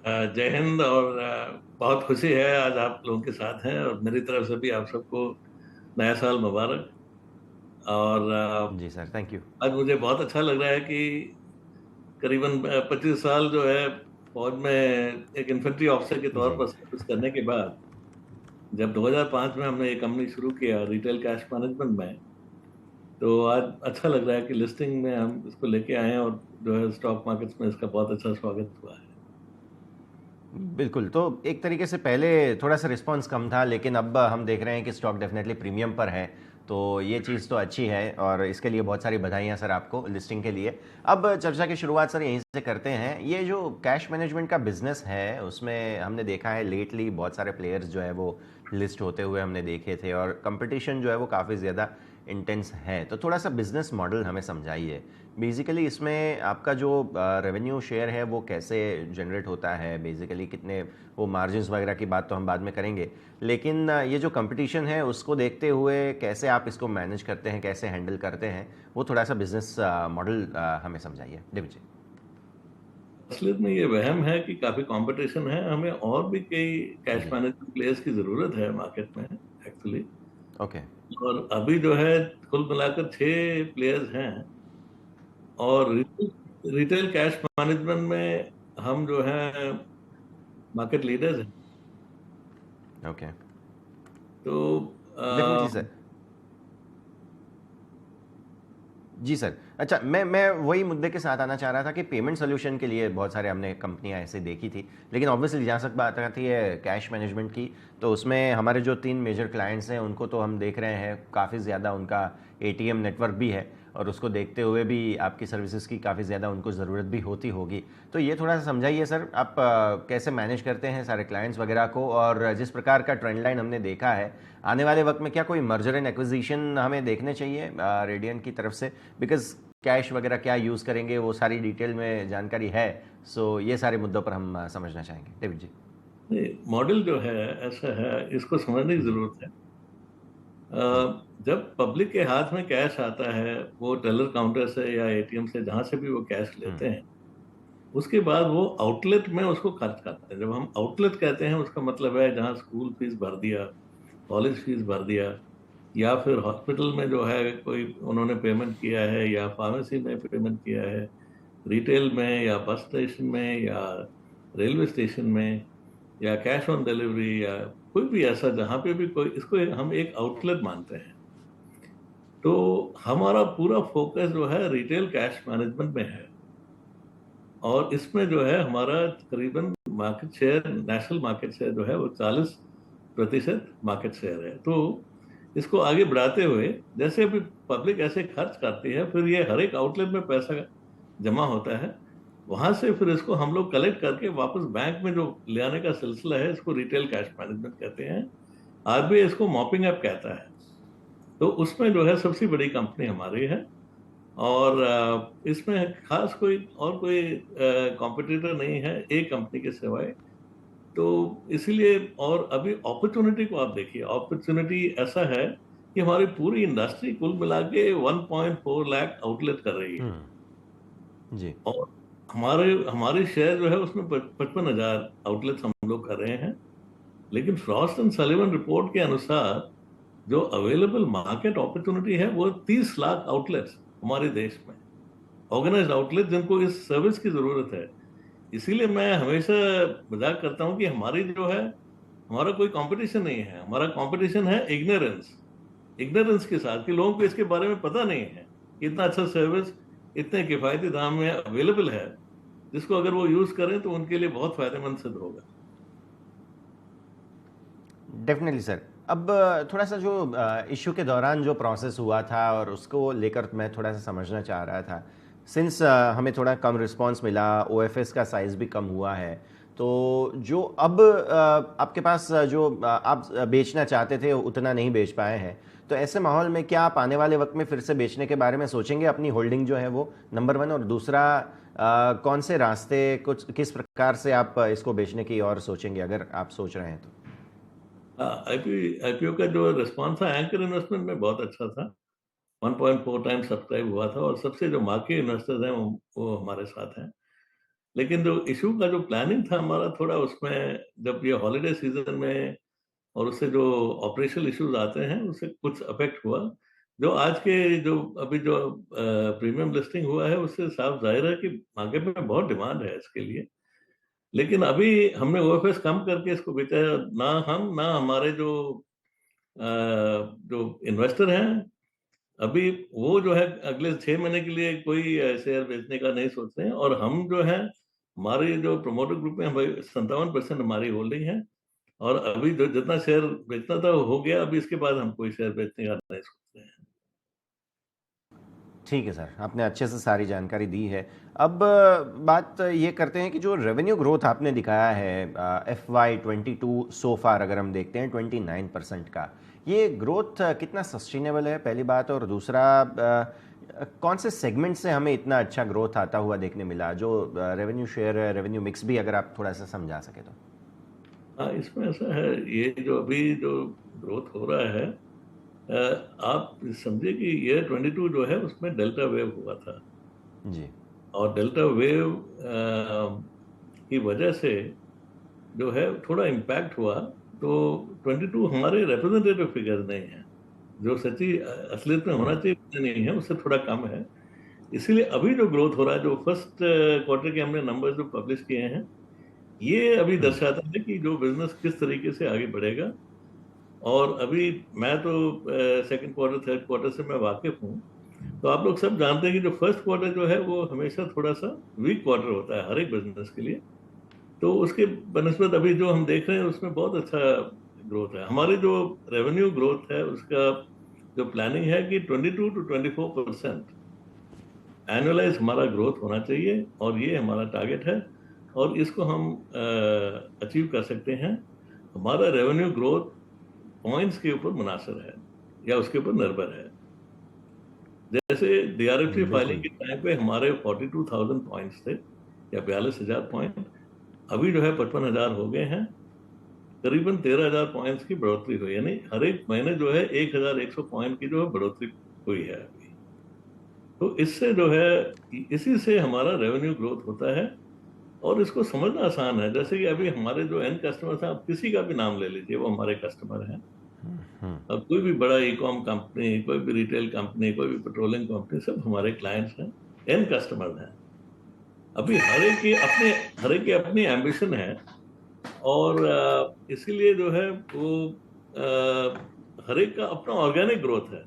जय हिंद। और बहुत खुशी है आज आप लोगों के साथ हैं, और मेरी तरफ से भी आप सबको नया साल मुबारक। और जी सर, थैंक यू। आज मुझे बहुत अच्छा लग रहा है कि करीबन 25 साल जो है फौज में एक इन्फेंट्री ऑफिसर के तौर जी। पर सर्विस करने के बाद जब 2005 में हमने ये कंपनी शुरू किया रिटेल कैश मैनेजमेंट में, तो आज अच्छा लग रहा है कि लिस्टिंग में हम इसको लेके आए हैं, और जो है स्टॉक मार्केट्स में इसका बहुत अच्छा स्वागत हुआ है। बिल्कुल, तो एक तरीके से पहले थोड़ा-सा रिस्पॉन्स कम था, लेकिन अब हम देख रहे हैं कि स्टॉक डेफ़िनेटली प्रीमियम पर है, तो ये चीज़ तो अच्छी है और इसके लिए बहुत सारी बधाइयाँ सर आपको लिस्टिंग के लिए। अब चर्चा की शुरुआत सर यहीं से करते हैं। ये जो कैश मैनेजमेंट का बिज़नेस है, उसमें हमने देखा है लेटली बहुत सारे प्लेयर्स जो है वो लिस्ट होते हुए हमने देखे थे और कॉम्पिटिशन जो है वो काफ़ी ज़्यादा इंटेंस है। तो थोड़ा-सा बिज़नेस मॉडल हमें समझाइए। बेसिकली इसमें आपका जो रेवेन्यू शेयर है वो कैसे जनरेट होता है, बेसिकली कितने वो मार्जिन्स वगैरह की बात तो हम बाद में करेंगे, लेकिन ये जो कंपटीशन है उसको देखते हुए कैसे आप इसको मैनेज करते हैं, कैसे हैंडल करते हैं, वो थोड़ा सा बिजनेस मॉडल हमें समझाइए डेविड जी। असलियत में ये वहम है कि काफी कंपटीशन है, हमें और भी कई कैश जी। मैनेजमेंट प्लेयर्स की जरूरत है मार्केट में एक्चुअली। ओके। और अभी जो है कुल मिलाकर 6 प्लेयर्स हैं, और रिटेल कैश मैनेजमेंट में हम जो है मार्केट लीडर्स हैं। ओके। तो डेफिनेटली सर। जी सर। अच्छा, मैं वही मुद्दे के साथ आना चाह रहा था कि पेमेंट सोल्यूशन के लिए बहुत सारे हमने कंपनियां ऐसे देखी थी, लेकिन ऑब्वियसली जहाँ तक बात आती है कैश मैनेजमेंट की, तो उसमें हमारे जो 3 मेजर क्लाइंट्स हैं उनको तो हम देख रहे हैं काफ़ी ज़्यादा उनका एटीएम नेटवर्क भी है और उसको देखते हुए भी आपकी सर्विसेज की काफ़ी ज़्यादा उनको ज़रूरत भी होती होगी। तो ये थोड़ा सा समझाइए सर, आप कैसे मैनेज करते हैं सारे क्लाइंट्स वगैरह को, और जिस प्रकार का ट्रेंड लाइन हमने देखा है आने वाले वक्त में क्या कोई मर्जर एंड एक्विजिशन हमें देखने चाहिए रेडियन की तरफ से, बिकॉज कैश वगैरह क्या यूज़ करेंगे वो सारी डिटेल में जानकारी है। सो ये सारे मुद्दों पर हम समझना चाहेंगे डेविड जी। मॉडल जो है ऐसा है, इसको समझने की जी। जरूरत है। जी। जब पब्लिक के हाथ में कैश आता है, वो टेलर काउंटर से या एटीएम से जहां से भी वो कैश हम्म। लेते हैं, उसके बाद वो आउटलेट में उसको खर्च करते हैं। जब हम आउटलेट कहते हैं, उसका मतलब है जहाँ स्कूल फीस भर दिया, कॉलेज फीस भर दिया, या फिर हॉस्पिटल में जो है कोई उन्होंने पेमेंट किया है, या फार्मेसी में पेमेंट किया है, रिटेल में, या बस स्टेशन में, या रेलवे स्टेशन में, या कैश ऑन डिलीवरी, या कोई भी ऐसा जहाँ पे भी कोई, इसको हम एक आउटलेट मानते हैं। तो हमारा पूरा फोकस जो है रिटेल कैश मैनेजमेंट में है, और इसमें जो है हमारा करीबन market share, national market share जो है वो 40% मार्केट शेयर है। तो इसको आगे बढ़ाते हुए, जैसे अभी पब्लिक ऐसे खर्च करती है, फिर ये हर एक आउटलेट में पैसा जमा होता है, वहां से फिर इसको हम लोग कलेक्ट करके वापस बैंक में जो ले आने का सिलसिला है, इसको रिटेल कैश मैनेजमेंट कहते हैं। आरबीआई इसको मॉपिंग अप कहता है। तो उसमें जो है सबसे बड़ी कंपनी हमारी है, और इसमें खास कोई और कोई कॉम्पिटिटर नहीं है एक कंपनी के सिवाय। तो इसीलिए, और अभी अपॉर्चुनिटी को आप देखिए, अपॉर्चुनिटी ऐसा है कि हमारी पूरी इंडस्ट्री कुल मिला के 1.4 लाख आउटलेट कर रही है, जी। और हमारे हमारी शेयर जो है उसमें 55,000 आउटलेट्स हम लोग कर रहे हैं। लेकिन फ्रॉस्ट एंड सलिवन रिपोर्ट के अनुसार जो अवेलेबल मार्केट अपॉर्चुनिटी है वो 30 लाख आउटलेट्स हमारे देश में, ऑर्गेनाइज्ड आउटलेट जिनको इस सर्विस की जरूरत है। इसीलिए मैं हमेशा मजाक करता हूं कि हमारी जो है, हमारा कोई कंपटीशन नहीं है, हमारा कंपटीशन है इग्नोरेंस। इग्नोरेंस के साथ कि लोगों को इसके बारे में पता नहीं है कि इतना अच्छा सर्विस इतने किफायती दाम में अवेलेबल है, जिसको अगर वो यूज करें तो उनके लिए बहुत फायदेमंद सिद्ध होगा। Definitely sir. अब थोड़ा सा जो इशू के दौरान जो प्रोसेस हुआ था और उसको लेकर मैं थोड़ा सा समझना चाह रहा था, सिंस हमें थोड़ा कम रिस्पांस मिला, ओएफएस का साइज़ भी कम हुआ है, तो जो अब आपके पास जो आप बेचना चाहते थे उतना नहीं बेच पाए हैं, तो ऐसे माहौल में क्या आप आने वाले वक्त में फिर से बेचने के बारे में सोचेंगे? अपनी होल्डिंग जो है वो नंबर वन, और दूसरा कौन से रास्ते, कुछ किस प्रकार से आप इसको बेचने की और सोचेंगे अगर आप सोच रहे हैं तो? आईपीओ का जो रिस्पॉन्स था एंकर इन्वेस्टमेंट में बहुत अच्छा था। 1.4 टाइम सब्सक्राइब हुआ था, और सबसे जो मार्केट इन्वेस्टर्स हैं वो हमारे साथ हैं। लेकिन जो इशू का जो प्लानिंग था हमारा थोड़ा उसमें, जब ये हॉलीडे सीजन में और उससे जो ऑपरेशनल इश्यूज आते हैं उससे कुछ अफेक्ट हुआ। जो आज के जो अभी जो प्रीमियम लिस्टिंग हुआ है उससे साफ जाहिर है कि मार्केट में बहुत डिमांड है इसके लिए। लेकिन अभी हमने ओएफएस कम करके इसको बेचा है। ना हम ना हमारे जो इन्वेस्टर हैं अभी, वो जो है अगले 6 महीने के लिए कोई शेयर बेचने का नहीं सोच रहे हैं। और हम जो है हमारी जो प्रोमोटर ग्रुप में हमारी 57% हमारी होल्डिंग है। और अभी जो जितना शेयर बेचना था वो हो गया, अभी इसके बाद हम कोई शेयर बेचने का नहीं सोच रहे हैं। ठीक है सर, आपने अच्छे से सारी जानकारी दी है। अब बात ये करते हैं कि जो रेवेन्यू ग्रोथ आपने दिखाया है FY22 सो फार, अगर हम देखते हैं 29% का, ये ग्रोथ कितना सस्टेनेबल है, पहली बात। और दूसरा, कौन से सेगमेंट से हमें इतना अच्छा ग्रोथ आता हुआ देखने मिला, जो रेवेन्यू शेयर, रेवेन्यू मिक्स भी अगर आप थोड़ा सा समझा सके तो। हाँ, इसमें ऐसा है, ये जो अभी जो ग्रोथ हो रहा है, आप समझिए कि ये 22 जो है उसमें डेल्टा वेव हुआ था। जी। और डेल्टा वेव की वजह से जो है थोड़ा इम्पैक्ट हुआ। तो 22 हमारे रिप्रेजेंटेटिव फिगर नहीं है, जो सच्ची असलियत में होना चाहिए उतना नहीं है, उससे थोड़ा कम है। इसीलिए अभी जो ग्रोथ हो रहा है, जो फर्स्ट क्वार्टर के हमने नंबर जो पब्लिश किए हैं, ये अभी दर्शाता है कि जो बिजनेस किस तरीके से आगे बढ़ेगा। और अभी मैं तो सेकंड क्वार्टर थर्ड क्वार्टर से मैं वाकिफ हूँ। तो आप लोग सब जानते हैं कि जो फर्स्ट क्वार्टर जो है वो हमेशा थोड़ा सा वीक क्वार्टर होता है हर एक बिजनेस के लिए। तो उसके बनस्बत अभी जो हम देख रहे हैं उसमें बहुत अच्छा ग्रोथ है। हमारी जो रेवेन्यू ग्रोथ है उसका जो प्लानिंग है कि 22 to 24% एनुअलाइज हमारा ग्रोथ होना चाहिए, और ये हमारा टारगेट है। और इसको हम अचीव कर सकते हैं। हमारा रेवेन्यू ग्रोथ पॉइंट्स के ऊपर मुनासिर है या उसके ऊपर निर्भर है। जैसे डीआरएफटी फाइलिंग बिल्कुल। के टाइम पे हमारे 42,000 पॉइंट्स थे, या 42,000 पॉइंट। अभी जो है 55,000 हो गए हैं। करीबन 13,000 पॉइंट्स की बढ़ोतरी हुई, यानी हर एक महीने जो है 1,100 पॉइंट की जो है बढ़ोतरी हुई है अभी। तो इससे जो है, इसी से हमारा रेवेन्यू ग्रोथ होता है। और इसको समझना आसान है, जैसे कि अभी हमारे जो एंड कस्टमर्स हैं, आप किसी का भी नाम ले लीजिए, वो हमारे कस्टमर हैं। अब कोई भी बड़ा ई कॉम कंपनी, कोई भी रिटेल कंपनी, कोई भी पेट्रोलियम कंपनी, सब हमारे क्लाइंट्स हैं, एंड कस्टमर हैं। अभी हर एक की अपनी एम्बिशन है। और इसीलिए जो है वो हर एक का अपना ऑर्गेनिक ग्रोथ है।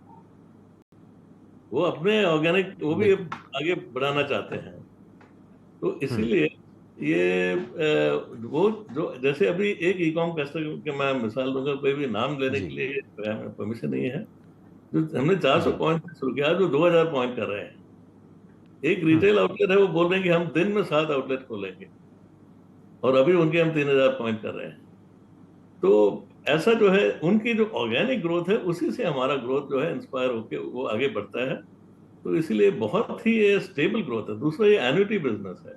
वो अपने ऑर्गेनिक वो भी बिल्कुल। आगे बढ़ाना चाहते हैं। तो हम्म। इसीलिए ये वो जो जैसे अभी एक ई कॉम कस्टमर के मैं मिसाल दूंगा, कोई भी नाम लेने जी। के लिए परमिशन नहीं है। जो हमने 400 जी। पॉइंट से शुरू किया, जो 2,000 पॉइंट कर रहे हैं। एक हम्म। रिटेल आउटलेट है, वो बोल रहे हैं कि हम दिन में 7 आउटलेट खोलेंगे, और अभी उनके हम 3,000 पॉइंट कर रहे हैं। तो ऐसा जो है उनकी जो ऑर्गेनिक ग्रोथ है उसी से हमारा ग्रोथ जो है इंस्पायर होके वो आगे बढ़ता है। तो इसीलिए बहुत ही ये स्टेबल ग्रोथ है। दूसरा, ये एन्युटी बिजनेस है।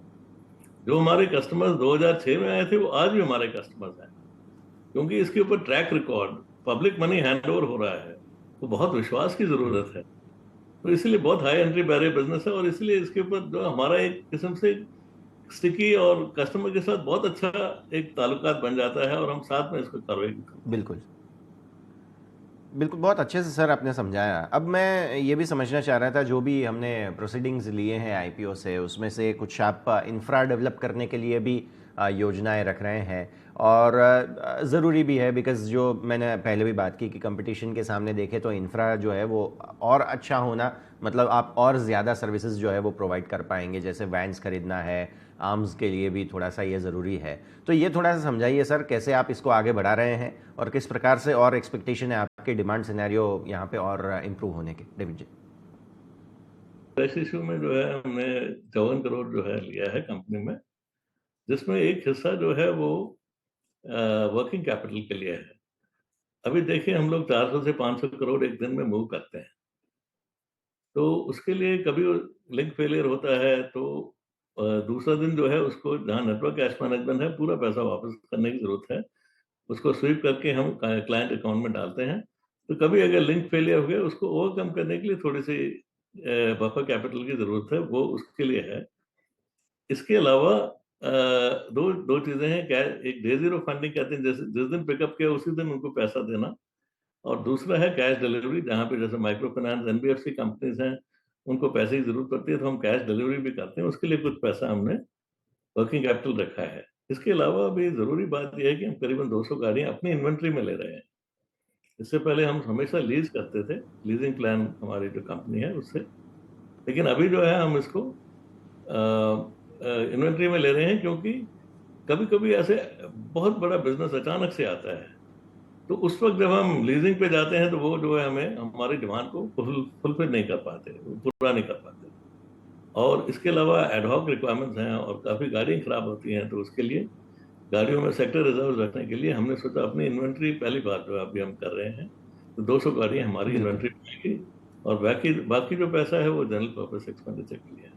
जो हमारे कस्टमर्स 2006 में आए थे वो आज भी हमारे कस्टमर्स हैं, क्योंकि इसके ऊपर track record, public money hand over हो रहा है। तो बहुत विश्वास की जरूरत है। तो इसलिए बहुत हाई एंट्री बैरियर बिजनेस है, और इसलिए इसके ऊपर जो हमारा एक किस्म से स्टिकी और कस्टमर के साथ बहुत अच्छा एक ताल्लुकात बन जाता है, और हम साथ में इसको कार्रवाई भी करते हैं। बिल्कुल। बिल्कुल, बहुत अच्छे से सर आपने समझाया। अब मैं ये भी समझना चाह रहा था, जो भी हमने प्रोसीडिंग्स लिए हैं आईपीओ से, उसमें से कुछ आप इंफ्रा डेवलप करने के लिए भी योजनाएं रख रहे हैं। और ज़रूरी भी है, बिकॉज़ जो मैंने पहले भी बात की कि कंपटीशन के सामने देखें तो इंफ्रा जो है वो और अच्छा होना, मतलब आप और ज़्यादा सर्विसेज जो है वो प्रोवाइड कर पाएंगे। जैसे वैन्स खरीदना है, आर्म्स के लिए भी थोड़ा सा ये ज़रूरी है। तो ये थोड़ा सा समझाइए सर, कैसे आप इसको आगे बढ़ा रहे हैं और किस प्रकार से और एक्सपेक्टेशन है आपके डिमांड सिनेरियो यहाँ पे और इम्प्रूव होने के, डेविड जी। इस इशू में जो है हमने 54 करोड़ जो है लिया है कंपनी में, जिसमें एक हिस्सा जो है वो वर्किंग कैपिटल के लिए है। अभी देखिए, हम लोग 400 से 500 करोड़ एक दिन में मूव करते हैं। तो उसके लिए कभी लिंक फेलियर होता है, तो दूसरा दिन जो है उसको, जहाँ नेटवर्क कैश मैनेजमेंट है, पूरा पैसा वापस करने की जरूरत है। उसको स्वीप करके हम क्लाइंट अकाउंट में डालते हैं। तो कभी अगर लिंक फेलियर हो गया, उसको ओवरकम करने के लिए थोड़ी सी बफर कैपिटल की जरूरत है, वो उसके लिए है। इसके अलावा दो दो चीजें हैं क्या, एक डे जीरो फंडिंग कहते हैं, जैसे जिस दिन पिकअप किया उसी दिन उनको पैसा देना। और दूसरा है कैश डिलीवरी, जहाँ पे जैसे माइक्रो फाइनेंस एनबीएफसी कंपनीज हैं, उनको पैसे की जरूरत पड़ती है तो हम कैश डिलीवरी भी करते हैं, उसके लिए कुछ पैसा हमने वर्किंग कैपिटल रखा है। इसके अलावा अभी जरूरी बात यह है कि हम करीबन 200 गाड़ियां अपनी इन्वेंट्री में ले रहे हैं। इससे पहले हम हमेशा लीज करते थे, लीजिंग प्लान हमारी जो कंपनी है उससे, लेकिन अभी जो है हम इसको इन्वेंट्री में ले रहे हैं, क्योंकि कभी कभी ऐसे बहुत बड़ा बिजनेस अचानक से आता है, तो उस वक्त जब हम लीजिंग पे जाते हैं तो वो जो है हमें हमारी डिमांड को फुलफिल नहीं कर पाते, पूरा नहीं कर पाते। और इसके अलावा एडहॉक रिक्वायरमेंट्स हैं और काफ़ी गाड़ियाँ खराब होती हैं, तो उसके लिए गाड़ियों में सेक्टर रिजर्व रखने के लिए हमने सोचा अपनी इन्वेंट्री पहली बार जो है अभी हम कर रहे हैं, तो 200 गाड़ियाँ हमारी बिल्कुल इन्वेंट्री में आएगी। और बाकी बाकी जो पैसा है वो जनरल पर्पस एक्सपेंडिचर के लिए है।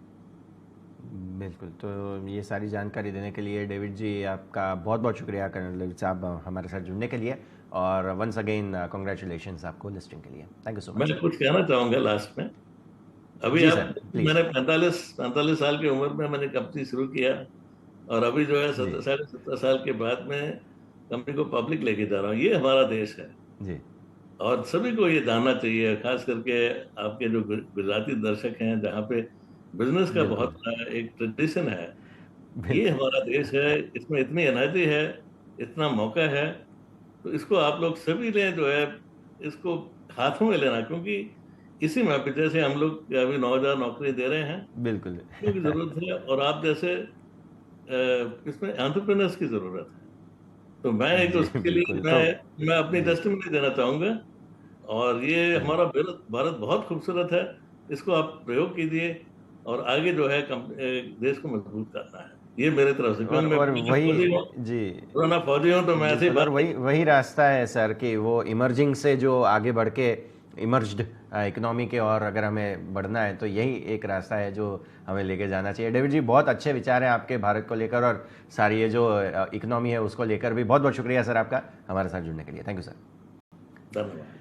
बिल्कुल। तो ये सारी जानकारी देने के लिए डेविड जी आपका बहुत बहुत शुक्रिया, कर्नल साहब, हमारे साथ जुड़ने के लिए। और वंस अगेन कॉन्ग्रेचुलेशंस आपको लिस्टिंग के लिए। थैंक यू सो मैं मच। कुछ कहना चाहूंगा लास्ट में। अभी जी आप, सर, प्लीज़। मैंने 45 साल की उम्र में मैंने कंपनी शुरू किया, और अभी जो है जी 70 साढ़े 70 साल के बाद में कंपनी को पब्लिक लेके जा रहा हूँ। ये हमारा देश है, जी। और सभी को ये जानना चाहिए, खास करके आपके जो गुजराती दर्शक हैं, जहाँ पे बिजनेस का बिल्कुल बहुत बड़ा एक ट्रेडिशन है। ये बिल्कुल। हमारा देश है, इसमें इतनी एनर्जी है, इतना मौका है, तो इसको आप लोग सभी ने जो है इसको हाथों में लेना, क्योंकि इसी में पे जैसे हम लोग अभी 9,000 नौकरी दे रहे हैं, बिल्कुल की जरूरत है, और आप जैसे इसमें एंटरप्रेन्योर्स की जरूरत है। तो मैं एक जी उसके लिए बिल्कुल। तो मैं अपनी जी टेस्टिमनी देना चाहूंगा। और ये जी। हमारा भारत भारत बहुत खूबसूरत है, इसको आप प्रयोग कीजिए, और आगे जो है देश को मजबूत करना है, ये मेरे तरफ से, क्योंकि मैं और वही जी पुराना फौजी हूँ, तो मैं ऐसे ही बिल्कुल। और बात नहीं वही वही करता। रास्ता है सर कि वो इमर्जिंग से जो आगे बढ़ के इमर्ज्ड इकोनॉमी के और अगर हमें बढ़ना है तो यही एक रास्ता है जो हमें लेके जाना चाहिए। डेविड जी, बहुत अच्छे विचार हैं आपके भारत को लेकर और सारी ये जो इकोनॉमी है उसको लेकर भी। बहुत बहुत शुक्रिया सर आपका हमारे साथ जुड़ने के लिए। Thank you sir. धन्यवाद।